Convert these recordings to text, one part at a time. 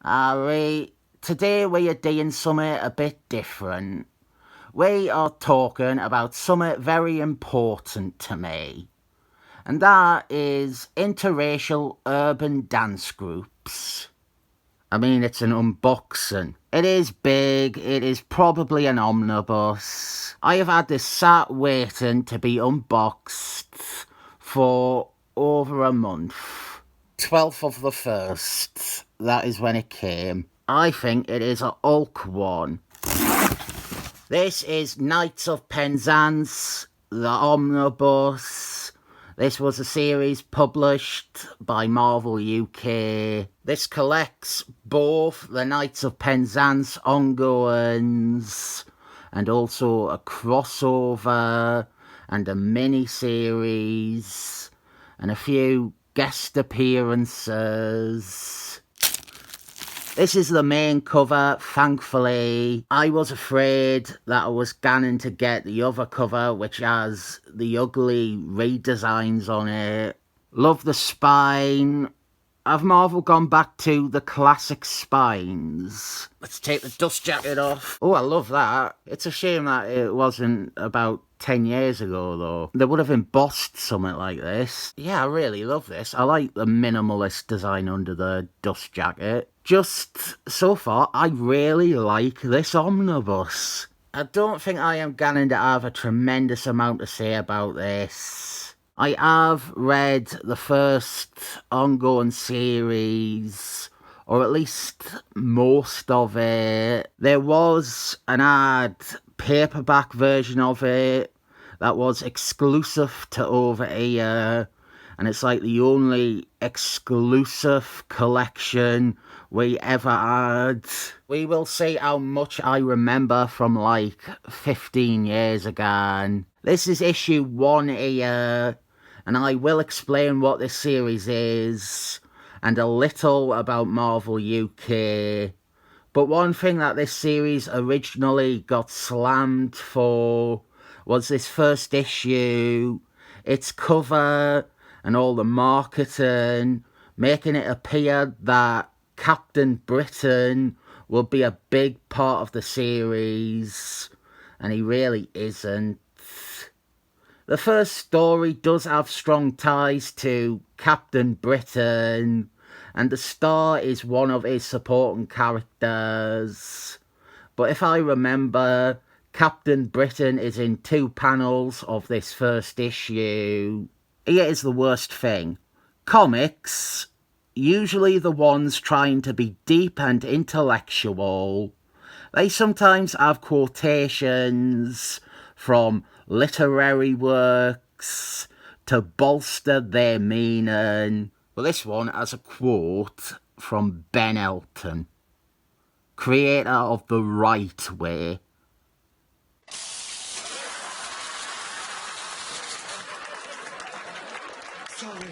Alright, today we are doing something a bit different. We are talking about something very important to me, and that is interracial urban dance groups. I mean, it's an unboxing. It is big, it is probably an omnibus. I have had this sat waiting to be unboxed for over a month. 12th of the 1st, that is when it came. I think it is a Hulk one. This is Knights of Penzance, the Omnibus. This was a series published by Marvel UK. This collects both the Knights of Penzance ongoings and also a crossover and a mini-series and a few guest appearances. This is the main cover, thankfully. I was afraid that I was going to get the other cover, which has the ugly redesigns on it. Love the spine. Have Marvel gone back to the classic spines? Let's take the dust jacket off. Oh, I love that. It's a shame that it wasn't about 10 years ago, though. They would have embossed something like this. Yeah, I really love this. I like the minimalist design under the dust jacket. Just, so far, I really like this omnibus. I don't think I am going to have a tremendous amount to say about this. I have read the first ongoing series, or at least most of it. There was an paperback version of it that was exclusive to over here, and it's like the only exclusive collection we ever had. We will see how much I remember from like 15 years ago. This is issue 1 here, and I will explain what this series is and a little about Marvel UK. But one thing that this series originally got slammed for was this first issue, its cover and all the marketing, making it appear that Captain Britain will be a big part of the series, and he really isn't. The first story does have strong ties to Captain Britain, and the Star is one of his supporting characters. But if I remember, Captain Britain is in 2 panels of this first issue. Here is the worst thing. Comics, usually the ones trying to be deep and intellectual, they sometimes have quotations from literary works to bolster their meaning. Well, this one has a quote from Ben Elton, creator of The Right Way. Sorry.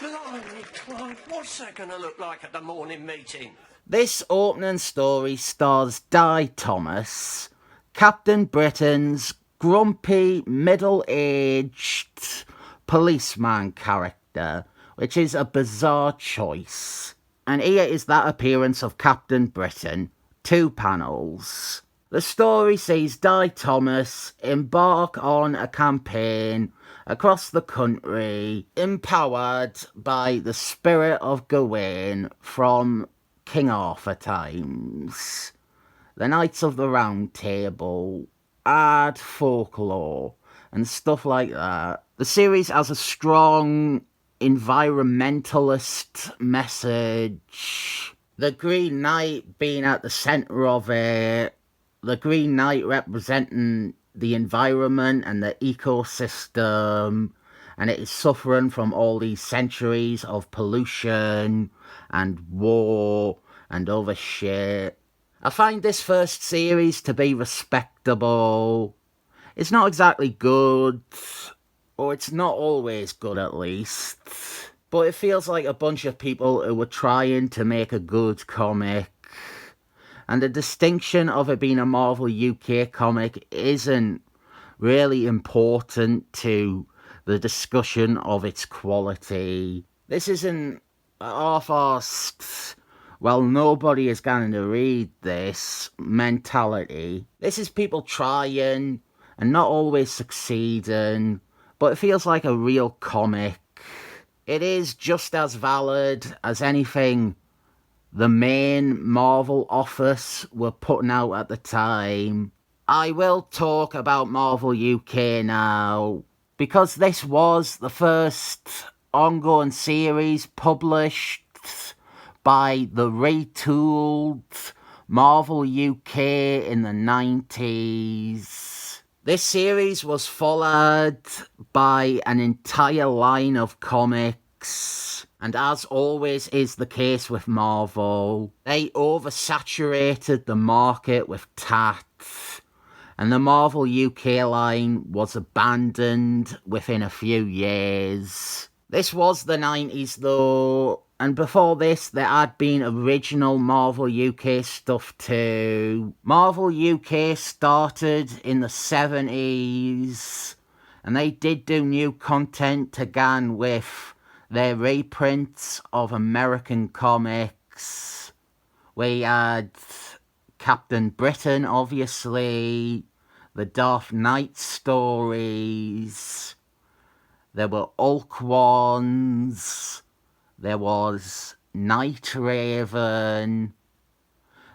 Blimey, Clive, what's that going to look like at the morning meeting? This opening story stars Di Thomas, Captain Britain's grumpy, middle-aged policeman character, which is a bizarre choice. And here is that appearance of Captain Britain, 2 panels. The story sees Di Thomas embark on a campaign across the country, empowered by the spirit of Gawain from King Arthur times. The Knights of the Round Table, art folklore, and stuff like that. The series has a strong environmentalist message. The Green Knight being at the centre of it. The Green Knight representing the environment and the ecosystem, and it is suffering from all these centuries of pollution and war and other shit. I find this first series to be respectable. It's not exactly good, or it's not always good at least, but it feels like a bunch of people who were trying to make a good comic. And the distinction of it being a Marvel UK comic isn't really important to the discussion of its quality. This isn't a half-arsed well, nobody is going to read this mentality. This is people trying and not always succeeding, but it feels like a real comic. It is just as valid as anything the main Marvel office were putting out at the time. I will talk about Marvel UK now, because this was the first ongoing series published by the retooled Marvel UK in the 90s. This series was followed by an entire line of comics, and as always is the case with Marvel, they oversaturated the market with tat, and the Marvel UK line was abandoned within a few years. This was the 90s though, and before this there had been original Marvel UK stuff too. Marvel UK started in the 70s, and they did do new content again with their reprints of American comics. We had Captain Britain, obviously, the Dark Knight stories, there were Hulk ones, there was Night Raven.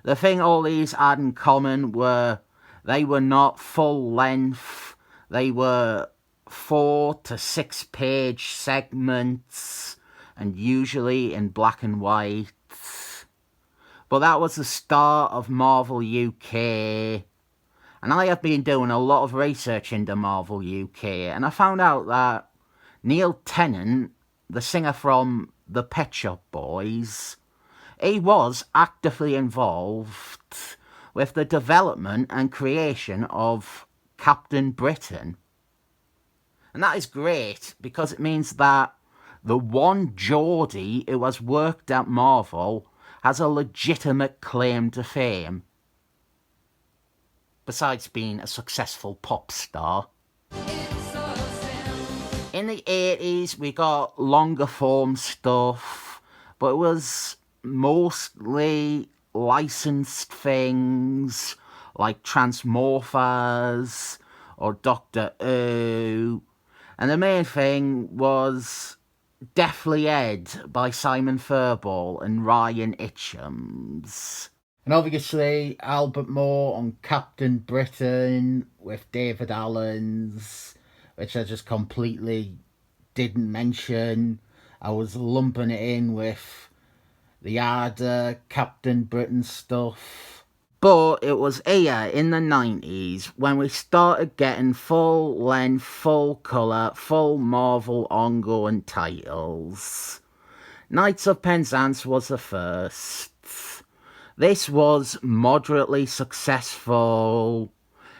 The thing all these had in common were they were not full length, they were 4 to 6 page segments, and usually in black and white. But that was the start of Marvel UK, and I have been doing a lot of research into Marvel UK, and I found out that Neil Tennant, the singer from the Pet Shop Boys, he was actively involved with the development and creation of Captain Britain. And that is great, because it means that the one Geordie who has worked at Marvel has a legitimate claim to fame, besides being a successful pop star. In the 80s we got longer form stuff, but it was mostly licensed things like Transmorphers or Doctor Who, and the main thing was Deathly Ed by Simon Furball and Ryan Hitchums. And obviously Albert Moore on Captain Britain with David Allen's, which I just completely didn't mention. I was lumping it in with the other Captain Britain stuff. But it was here in the 90s when we started getting full length, full colour, full Marvel ongoing titles. Knights of Penzance was the first. This was moderately successful.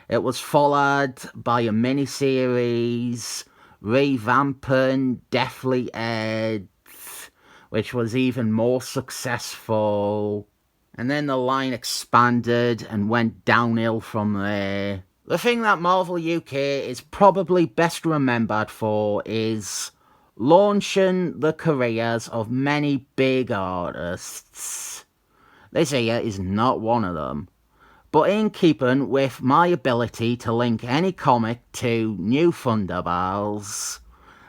It was followed by a miniseries revamping Deathly Ed, which was even more successful. And then the line expanded and went downhill from there. The thing that Marvel UK is probably best remembered for is launching the careers of many big artists. This here is not one of them. But in keeping with my ability to link any comic to New Thunderbells,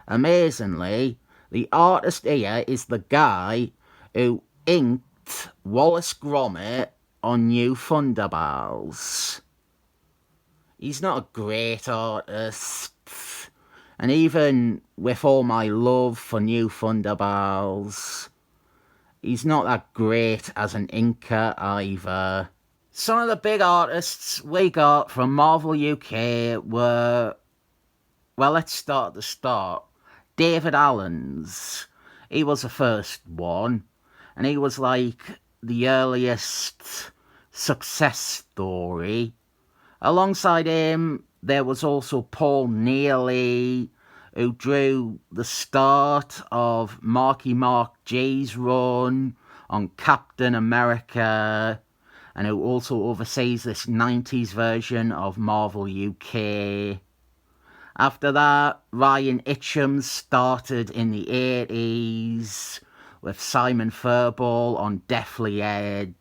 amazingly, the artist here is the guy who inked Wallace Gromit on New Thunderbells. He's not a great artist, and even with all my love for New Thunderbells, he's not that great as an inker either. Some of the big artists we got from Marvel UK were, well, let's start at the start. David Allen's. He was the first one, and he was like the earliest success story. Alongside him, there was also Paul Neely, who drew the start of Marky Mark G's run on Captain America, and who also oversees this 90s version of Marvel UK. After that, Ryan Hitchums started in the 80s with Simon Furball on Deathly Head.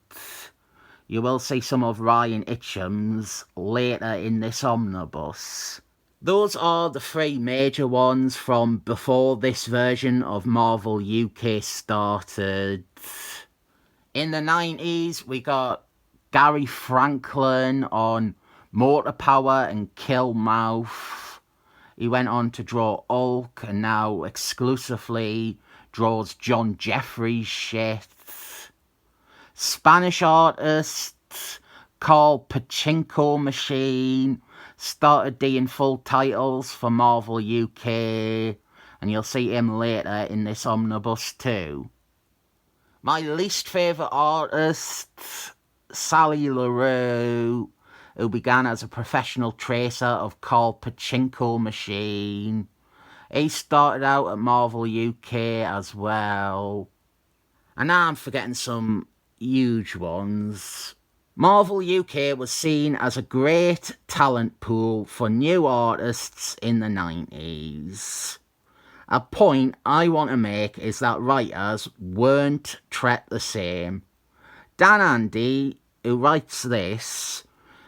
You will see some of Ryan Itcham's later in this omnibus. Those are the three major ones from before this version of Marvel UK started. In the 90s, we got Gary Franklin on Motor Power and Kill Mouth. He went on to draw Hulk and now exclusively draws John Jeffries shit. Spanish artist Carl Pacheco Machine started doing full titles for Marvel UK, and you'll see him later in this omnibus too. My least favourite artist, Sally LaRue, who began as a professional tracer of Carl Pacheco Machine. He started out at Marvel UK as well. And now I'm forgetting some huge ones. Marvel UK was seen as a great talent pool for new artists in the 90s. A point I want to make is that writers weren't treated the same. Dan Andy, who writes this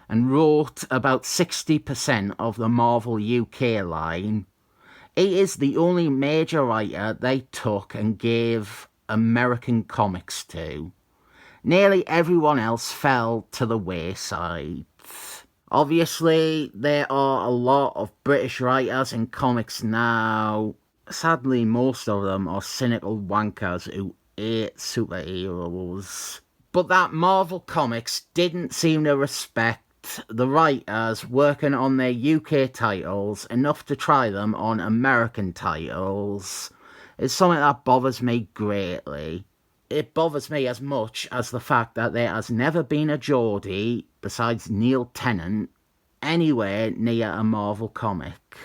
and wrote about 60% of the Marvel UK line, he is the only major writer they took and gave American comics to. Nearly everyone else fell to the wayside. Obviously, there are a lot of British writers in comics now. Sadly, most of them are cynical wankers who hate superheroes. But that Marvel Comics didn't seem to respect the writers working on their UK titles enough to try them on American titles is something that bothers me greatly. It bothers me as much as the fact that there has never been a Geordie, besides Neil Tennant, anywhere near a Marvel comic.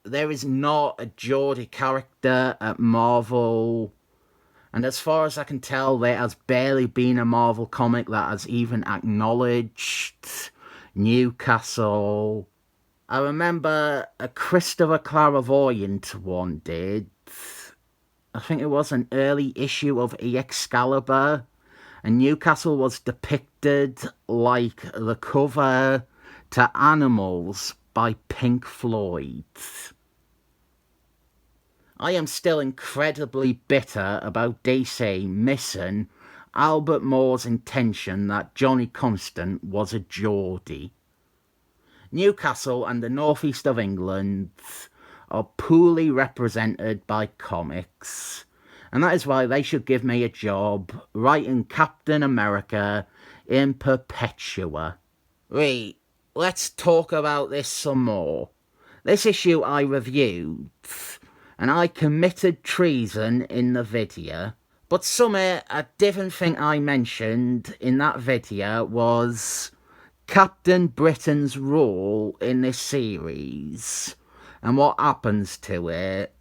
There is not a Geordie character at Marvel, and as far as I can tell, there has barely been a Marvel comic that has even acknowledged Newcastle. I remember a Christopher Clairvoyant one did. I think it was an issue issue of Excalibur, and Newcastle was depicted like the cover to Animals by Pink Floyd. I am still incredibly bitter about DC missing Albert Moore's intention that Johnny Constant was a Geordie. Newcastle and the northeast of England are poorly represented by comics, and that is why they should give me a job writing Captain America in Perpetua. Right, let's talk about this some more. This issue I reviewed, and I committed treason in the video, but something a different thing I mentioned in that video was Captain Britain's role in this series and what happens to it.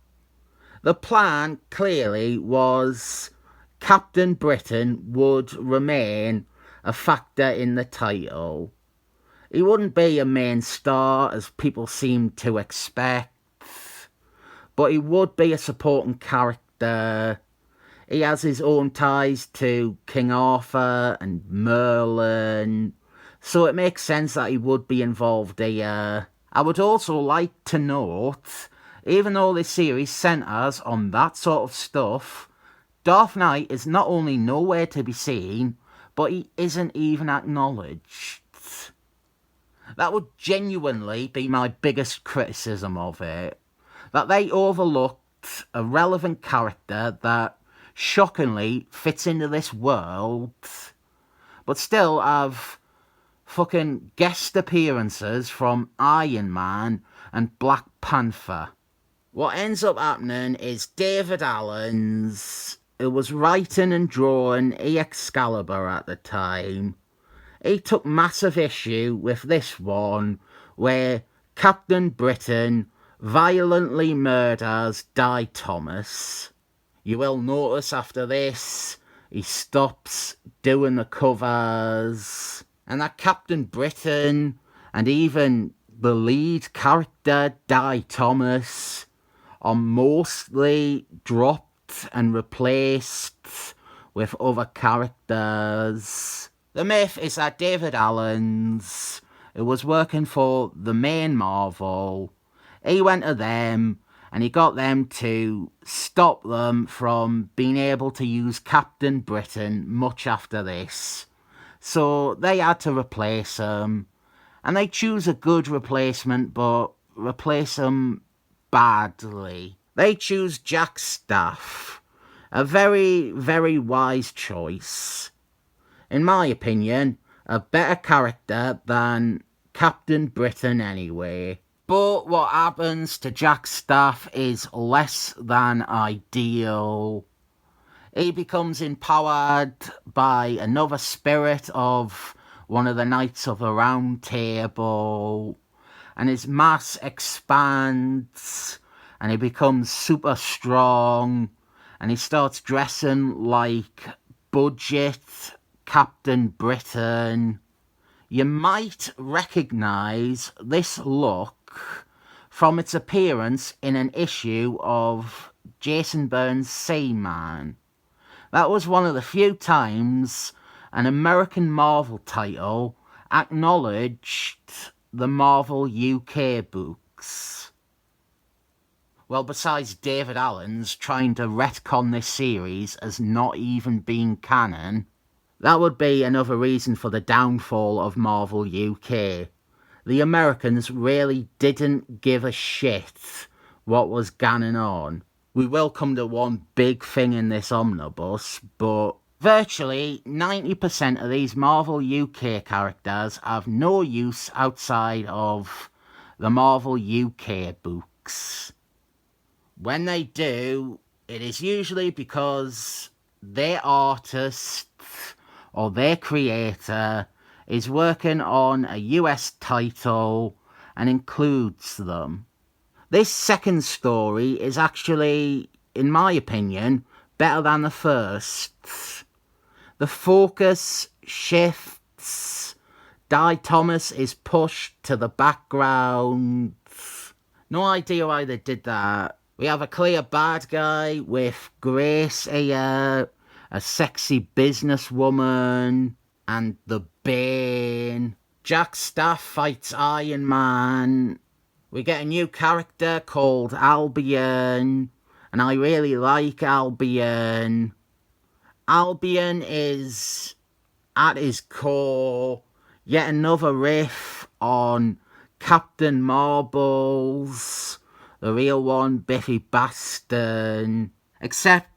The plan clearly was Captain Britain would remain a factor in the title. He wouldn't be a main star as people seem to expect, but he would be a supporting character. He has his own ties to King Arthur and Merlin, so it makes sense that he would be involved here. I would also like to note, even though this series centres on that sort of stuff, Darth Knight is not only nowhere to be seen, but he isn't even acknowledged. That would genuinely be my biggest criticism of it. That they overlooked a relevant character that shockingly fits into this world, but still have fucking guest appearances from Iron Man and Black Panther. What ends up happening is David Allen's, who was writing and drawing Excalibur at the time, he took massive issue with this one where Captain Britain violently murders Di Thomas. You will notice after this, he stops doing the covers, and that Captain Britain and even the lead character, Di Thomas, are mostly dropped and replaced with other characters. The myth is that David Allen's, who was working for the main Marvel, he went to them and he got them to stop them from being able to use Captain Britain much after this. So they had to replace him. And they choose a good replacement, but replace him badly. They choose Jack Staff. A very, very wise choice. In my opinion, a better character than Captain Britain anyway. But what happens to Jack Staff is less than ideal. He becomes empowered by another spirit of one of the Knights of the Round Table, and his mass expands, and he becomes super strong, and he starts dressing like budget Captain Britain. You might recognise this look from its appearance in an issue of Jason Byrne's Seaman. That was one of the few times an American Marvel title acknowledged the Marvel UK books. Well, besides David Allen's trying to retcon this series as not even being canon, that would be another reason for the downfall of Marvel UK. The Americans really didn't give a shit what was going on. We will come to one big thing in this omnibus, but virtually 90% of these Marvel UK characters have no use outside of the Marvel UK books. When they do, it is usually because their artist or their creator is working on a US title and includes them. This second story is actually, in my opinion, better than the first. The focus shifts. Di Thomas is pushed to the background. No idea why they did that. We have a clear bad guy with Grace here, a sexy businesswoman, and the Bane. Jack Staff fights Iron Man. We get a new character called Albion, and I really like Albion. Albion is, at his core, yet another riff on Captain Marbles, the real one, Biffy Baston. Except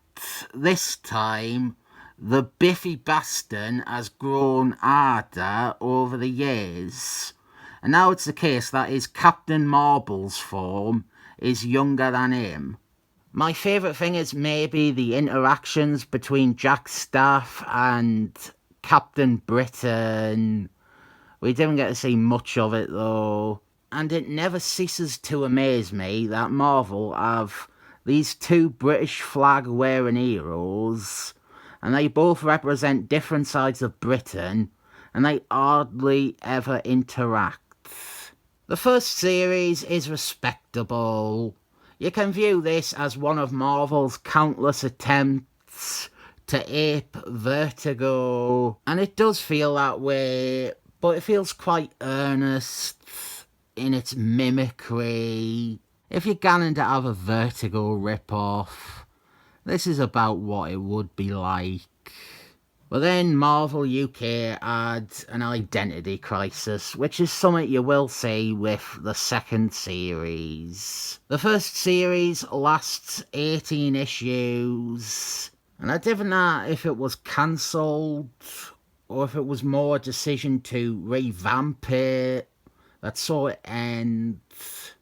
this time, the Biffy Baston has grown harder over the years. And now it's the case that his Captain Marbles form is younger than him. My favourite thing is maybe the interactions between Jack Staff and Captain Britain. We didn't get to see much of it though. And it never ceases to amaze me that Marvel have these two British flag wearing heroes, and they both represent different sides of Britain, and they hardly ever interact. The first series is respectable. You can view this as one of Marvel's countless attempts to ape Vertigo, and it does feel that way, but it feels quite earnest in its mimicry. If you're going to have a Vertigo rip-off, this is about what it would be like. But then Marvel UK adds an identity crisis, which is something you will see with the second series. The first series lasts 18 issues, and I didn't know if it was cancelled or if it was more a decision to revamp it that saw it end.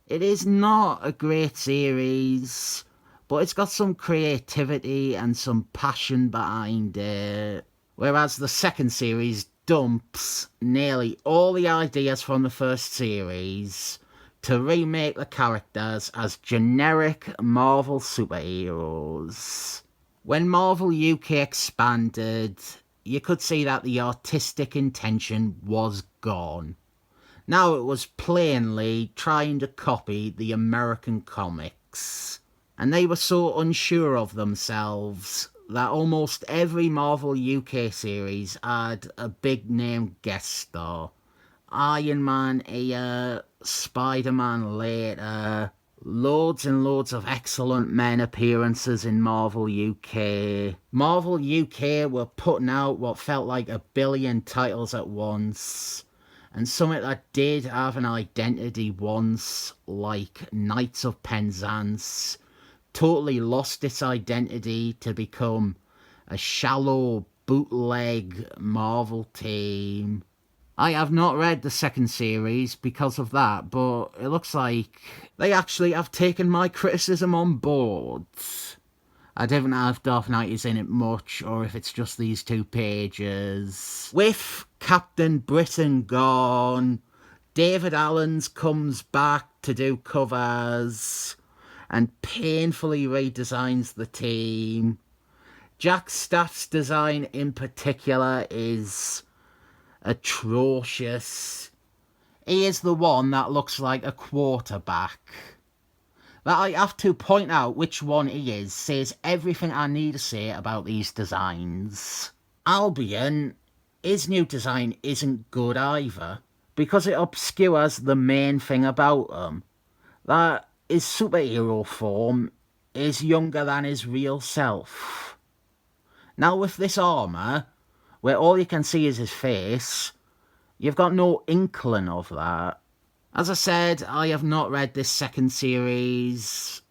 It is not a great series, but it's got some creativity and some passion behind it. Whereas the second series dumps nearly all the ideas from the first series to remake the characters as generic Marvel superheroes. When Marvel UK expanded, you could see that the artistic intention was gone. Now it was plainly trying to copy the American comics. And they were so unsure of themselves that almost every Marvel UK series had a big name guest star. Iron Man here, Spider-Man later, loads and loads of excellent men appearances in Marvel UK. Marvel UK were putting out what felt like 1 billion titles at once, and something that did have an identity once, like Knights of Penzance, totally lost its identity to become a shallow bootleg Marvel team. I have not read the second series because of that, but it looks like they actually have taken my criticism on board. I don't know if Dark Knight is in it much, or if it's just these 2 pages. With Captain Britain gone, David Allens comes back to do covers and painfully redesigns the team. Jack Staff's design in particular is atrocious. He is the one that looks like a quarterback. That I have to point out which one he is says everything I need to say about these designs. Albion, his new design isn't good either, because it obscures the main thing about him. That his superhero form is younger than his real self. Now with this armour, where all you can see is his face, you've got no inkling of that. As I said, I have not read this second series.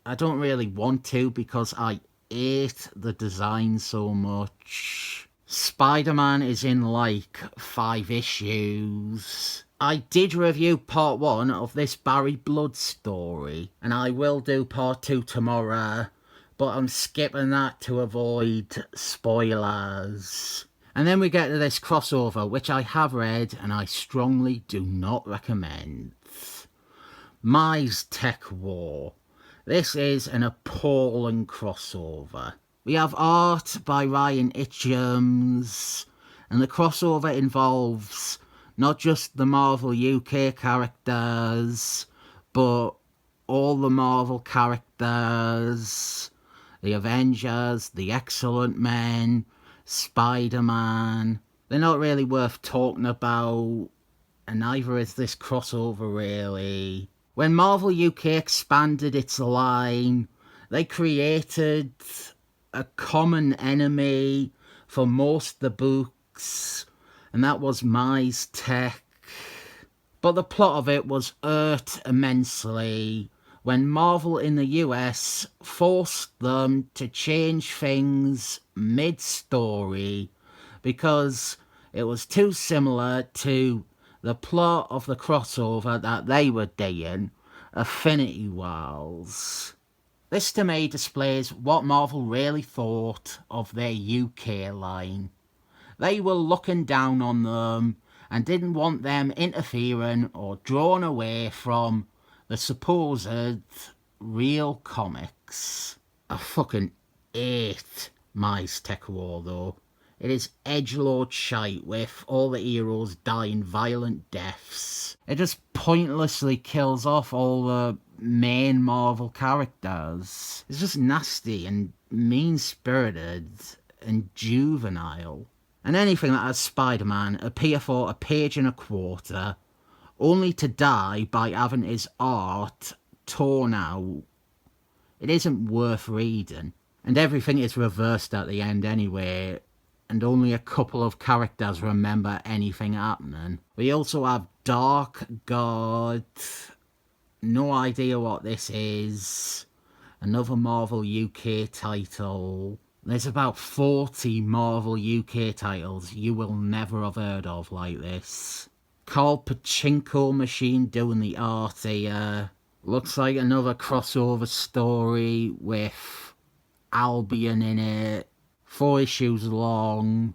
I don't really want to because I hate the design so much. Spider-Man is in like 5 issues. I did review part 1 of this Barry Blood story, and I will do part 2 tomorrow, but I'm skipping that to avoid spoilers. And then we get to this crossover, which I have read and I strongly do not recommend. Mys-Tech War. This is an appalling crossover. We have art by Ryan Hitchens, and the crossover involves not just the Marvel UK characters, but all the Marvel characters, the Avengers, the Excellent Men, Spider-Man. They're not really worth talking about, and neither is this crossover really. When Marvel UK expanded its line, they created a common enemy for most of the books, and that was Mys-Tech. But the plot of it was hurt immensely when Marvel in the US forced them to change things mid-story because it was too similar to the plot of the crossover that they were doing, Affinity Wars. This to me displays what Marvel really thought of their UK line. They were looking down on them and didn't want them interfering or drawn away from the supposed real comics. I fucking hate Mys-Tech War though. It is edgelord shite with all the heroes dying violent deaths. It just pointlessly kills off all the main Marvel characters. It's just nasty and mean-spirited and juvenile. And anything that has Spider-Man appear for 1.25 pages, only to die by having his art torn out, it isn't worth reading. And everything is reversed at the end anyway, and only a couple of characters remember anything happening. We also have Dark God. No idea what this is. Another Marvel UK title. There's about 40 Marvel UK titles you will never have heard of like this. Carl Pacheco machine doing the art here. Looks like another crossover story with Albion in it. 4 issues long.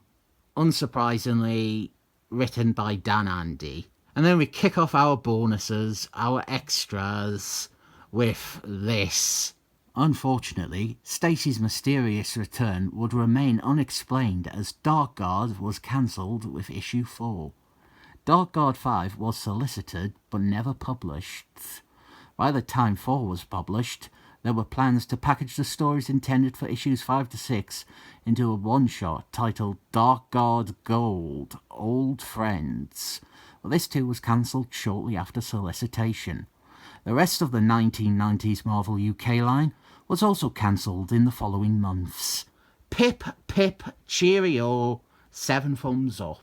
Unsurprisingly, written by Dan Abnett. And then we kick off our bonuses, our extras, with this. Unfortunately, Stacy's mysterious return would remain unexplained as Dark Guard was cancelled with issue 4. Dark Guard 5 was solicited but never published. By the time 4 was published, There were plans to package the stories intended for issues 5 to 6 into a one-shot titled Dark Guard Gold, Old Friends. Well, this too was cancelled shortly after solicitation. The rest of the 1990s Marvel UK line was also cancelled in the following months. Pip, pip, cheerio, 7 thumbs up.